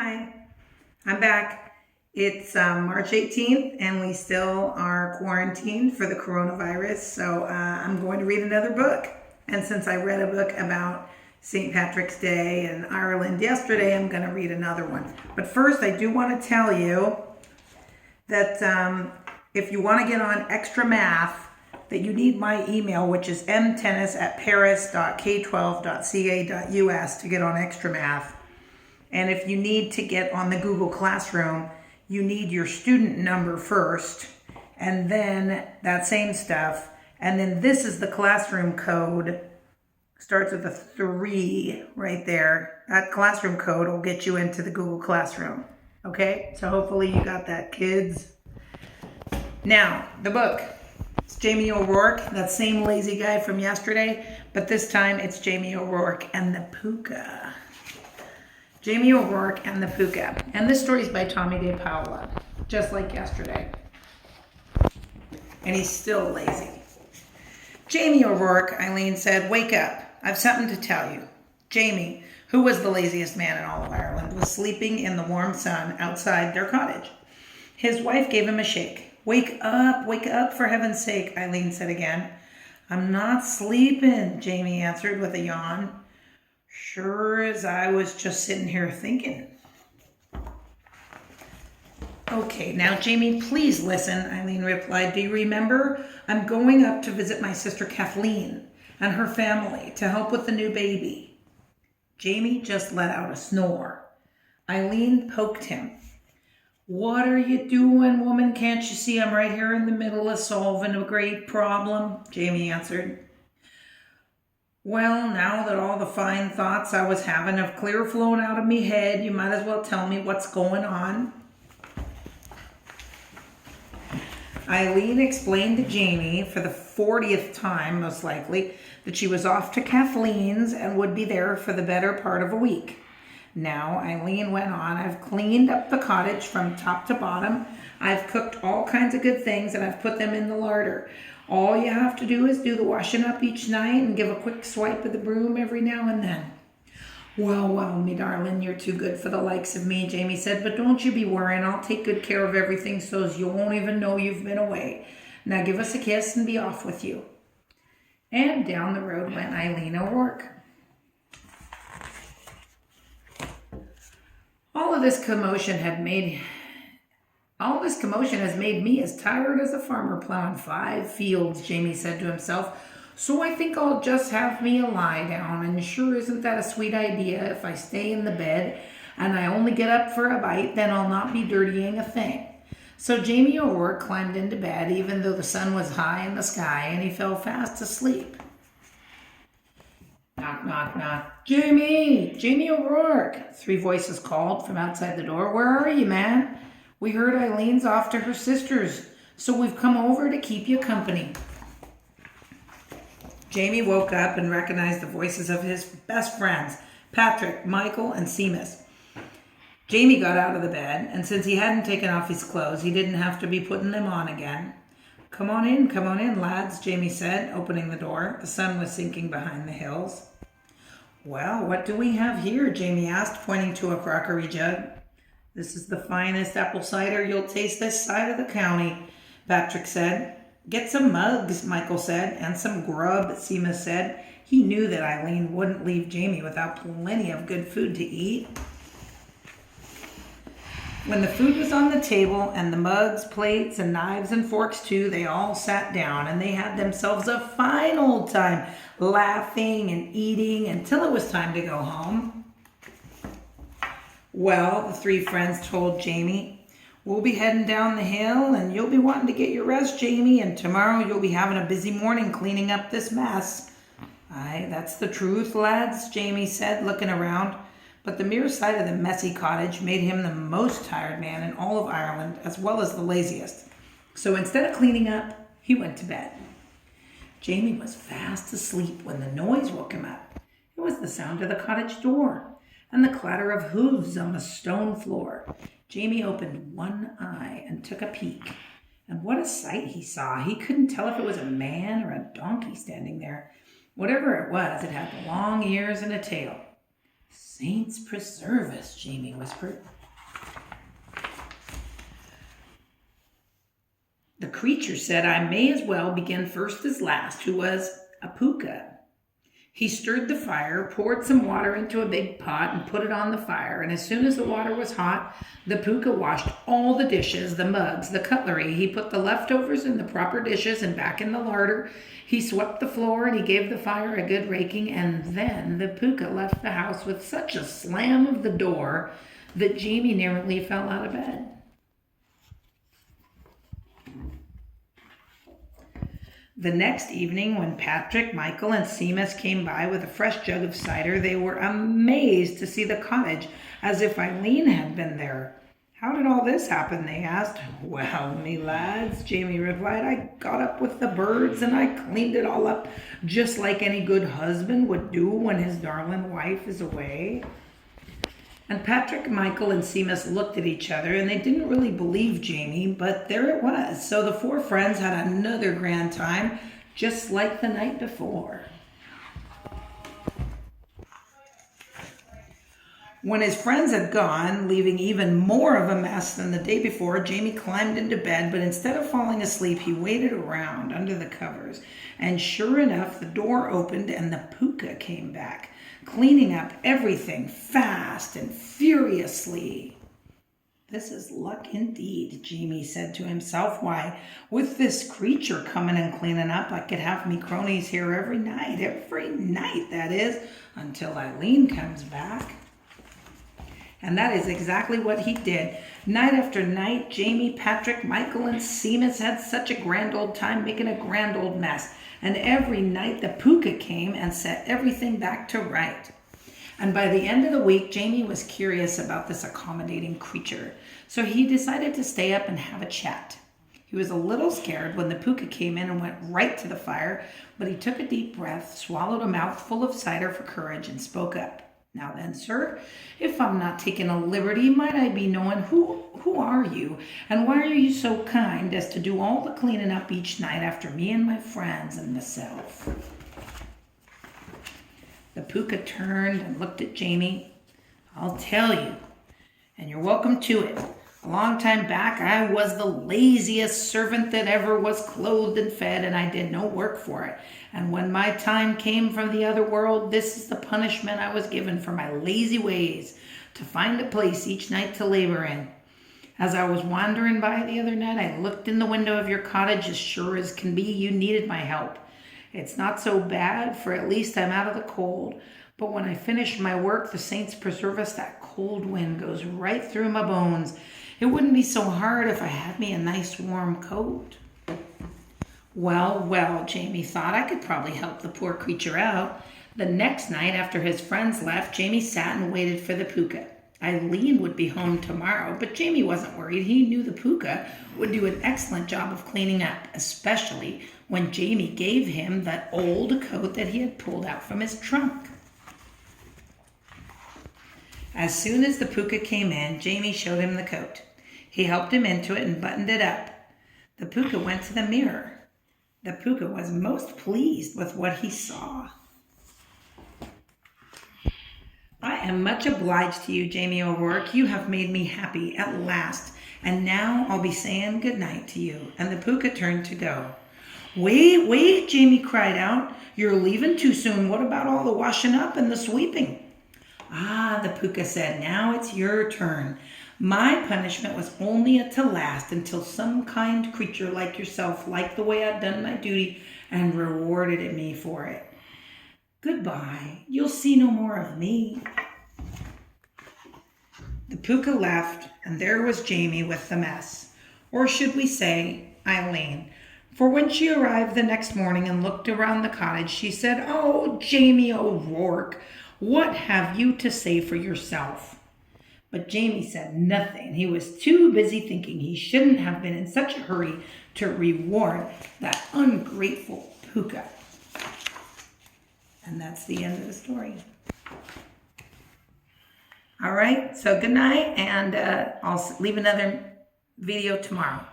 Hi, I'm back. It's March 18th and we still are quarantined for the coronavirus. So I'm going to read another book. And since I read a book about St. Patrick's Day in Ireland yesterday, I'm going to read another one. But first, I do want to tell you that if you want to get on extra math, that you need my email, which is mtennis@paris.k12.ca.us to get on extra math. And if you need to get on the Google Classroom, you need your student number first, and then that same stuff. And then this is the classroom code. Starts with a 3 right there. That classroom code will get you into the Google Classroom. Okay, so hopefully you got that, kids. Now, the book. It's Jamie O'Rourke, that same lazy guy from yesterday, but this time it's Jamie O'Rourke and the Pooka. Jamie O'Rourke and the Pooka. And this story is by Tommy De Paola, just like yesterday. And he's still lazy. Jamie O'Rourke, Eileen said, "Wake up. I've something to tell you." Jamie, who was the laziest man in all of Ireland, was sleeping in the warm sun outside their cottage. His wife gave him a shake. Wake up, for heaven's sake," Eileen said again. "I'm not sleeping," Jamie answered with a yawn. "Sure as I was just sitting here thinking." "Okay, now Jamie, please listen," Eileen replied. "Do you remember? I'm going up to visit my sister Kathleen and her family to help with the new baby." Jamie just let out a snore. Eileen poked him. "What are you doing, woman? Can't you see I'm right here in the middle of solving a great problem?" Jamie answered. "Well, now that all the fine thoughts I was having have clear flown out of me head, you might as well tell me what's going on." Eileen explained to Jamie, for the 40th time most likely, that she was off to Kathleen's and would be there for the better part of a week. "Now," Eileen went on, "I've cleaned up the cottage from top to bottom. I've cooked all kinds of good things and I've put them in the larder. All you have to do is do the washing up each night and give a quick swipe of the broom every now and then." Well, me darling, you're too good for the likes of me," Jamie said, "but don't you be worrying. I'll take good care of everything so's you won't even know you've been away. Now give us a kiss and be off with you." And down the road went Eileen O'Rourke. All this commotion has made me as tired as a farmer plowing 5 fields, Jamie said to himself. "So I think I'll just have me a lie down, and sure isn't that a sweet idea? If I stay in the bed and I only get up for a bite, then I'll not be dirtying a thing." So Jamie O'Rourke climbed into bed even though the sun was high in the sky, and he fell fast asleep. "Knock, knock, knock. Jamie! Jamie O'Rourke!" 3 voices called from outside the door. "Where are you, man? We heard Eileen's off to her sister's, so we've come over to keep you company." Jamie woke up and recognized the voices of his best friends, Patrick, Michael, and Seamus. Jamie got out of the bed, and since he hadn't taken off his clothes, he didn't have to be putting them on again. Come on in, lads," Jamie said, opening the door. The sun was sinking behind the hills. "Well, what do we have here?" Jamie asked, pointing to a crockery jug. "This is the finest apple cider you'll taste this side of the county," Patrick said. "Get some mugs," Michael said, "and some grub," Seamus said. He knew that Eileen wouldn't leave Jamie without plenty of good food to eat. When the food was on the table, and the mugs, plates, and knives and forks too, they all sat down, and they had themselves a fine old time, laughing and eating until it was time to go home. "Well," the 3 friends told Jamie, "we'll be heading down the hill, and you'll be wanting to get your rest, Jamie, and tomorrow you'll be having a busy morning cleaning up this mess." "Aye, that's the truth, lads," Jamie said, looking around. But the mere sight of the messy cottage made him the most tired man in all of Ireland, as well as the laziest. So instead of cleaning up, he went to bed. Jamie was fast asleep when the noise woke him up. It was the sound of the cottage door and the clatter of hooves on the stone floor. Jamie opened one eye and took a peek. And what a sight he saw! He couldn't tell if it was a man or a donkey standing there. Whatever it was, it had long ears and a tail. Saints preserve us, Jamie whispered. The creature said I may as well begin first as last, who was a Pooka. He stirred the fire, poured some water into a big pot, and put it on the fire. And as soon as the water was hot, the Pooka washed all the dishes, the mugs, the cutlery. He put the leftovers in the proper dishes and back in the larder. He swept the floor and he gave the fire a good raking. And then the Pooka left the house with such a slam of the door that Jamie nearly fell out of bed. The next evening, when Patrick, Michael, and Seamus came by with a fresh jug of cider, they were amazed to see the cottage, as if Eileen had been there. How did all this happen, they asked. Well, me lads, Jamie replied, I got up with the birds and I cleaned it all up, just like any good husband would do when his darling wife is away. And Patrick, Michael, and Seamus looked at each other, and they didn't really believe Jamie, but there it was. So the four friends had another grand time, just like the night before. When his friends had gone, leaving even more of a mess than the day before, Jamie climbed into bed, but instead of falling asleep, he waited around under the covers. And sure enough, the door opened and the Pooka came back, cleaning up everything fast and furiously. This is luck indeed, Jamie said to himself. Why, with this creature coming and cleaning up, I could have me cronies here every night, that is, until Eileen comes back. And that is exactly what he did. Night after night, Jamie, Patrick, Michael, and Seamus had such a grand old time making a grand old mess. And every night the Pooka came and set everything back to right. And by the end of the week, Jamie was curious about this accommodating creature. So he decided to stay up and have a chat. He was a little scared when the Pooka came in and went right to the fire, but he took a deep breath, swallowed a mouthful of cider for courage, and spoke up. Now then, sir, if I'm not taking a liberty, might I be knowing who are you, and why are you so kind as to do all the cleaning up each night after me and my friends and myself? The Pooka turned and looked at Jamie. I'll tell you, and you're welcome to it. A long time back, I was the laziest servant that ever was clothed and fed, and I did no work for it. And when my time came from the other world, this is the punishment I was given for my lazy ways, to find a place each night to labor in. As I was wandering by the other night, I looked in the window of your cottage. As sure as can be, you needed my help. It's not so bad, for at least I'm out of the cold. But when I finish my work, the saints preserve us, that cold wind goes right through my bones. It wouldn't be so hard if I had me a nice warm coat. Well, Jamie thought, I could probably help the poor creature out. The next night, after his friends left, Jamie sat and waited for the Pooka. Eileen would be home tomorrow, but Jamie wasn't worried. He knew the Pooka would do an excellent job of cleaning up, especially when Jamie gave him that old coat that he had pulled out from his trunk. As soon as the Pooka came in, Jamie showed him the coat. He helped him into it and buttoned it up. The Pooka went to the mirror. The Pooka was most pleased with what he saw. I am much obliged to you, Jamie O'Rourke. You have made me happy at last. And now I'll be saying good night to you. And the Pooka turned to go. Wait, Jamie cried out. You're leaving too soon. What about all the washing up and the sweeping? Ah, the Pooka said, now it's your turn. My punishment was only to last until some kind creature like yourself liked the way I'd done my duty and rewarded me for it. Goodbye. You'll see no more of me. The Pooka left, and there was Jamie with the mess. Or should we say, Eileen. For when she arrived the next morning and looked around the cottage, she said, Oh, Jamie O'Rourke, what have you to say for yourself? But Jamie said nothing. He was too busy thinking he shouldn't have been in such a hurry to reward that ungrateful Pooka. And that's the end of the story. All right, so good night, and I'll leave another video tomorrow.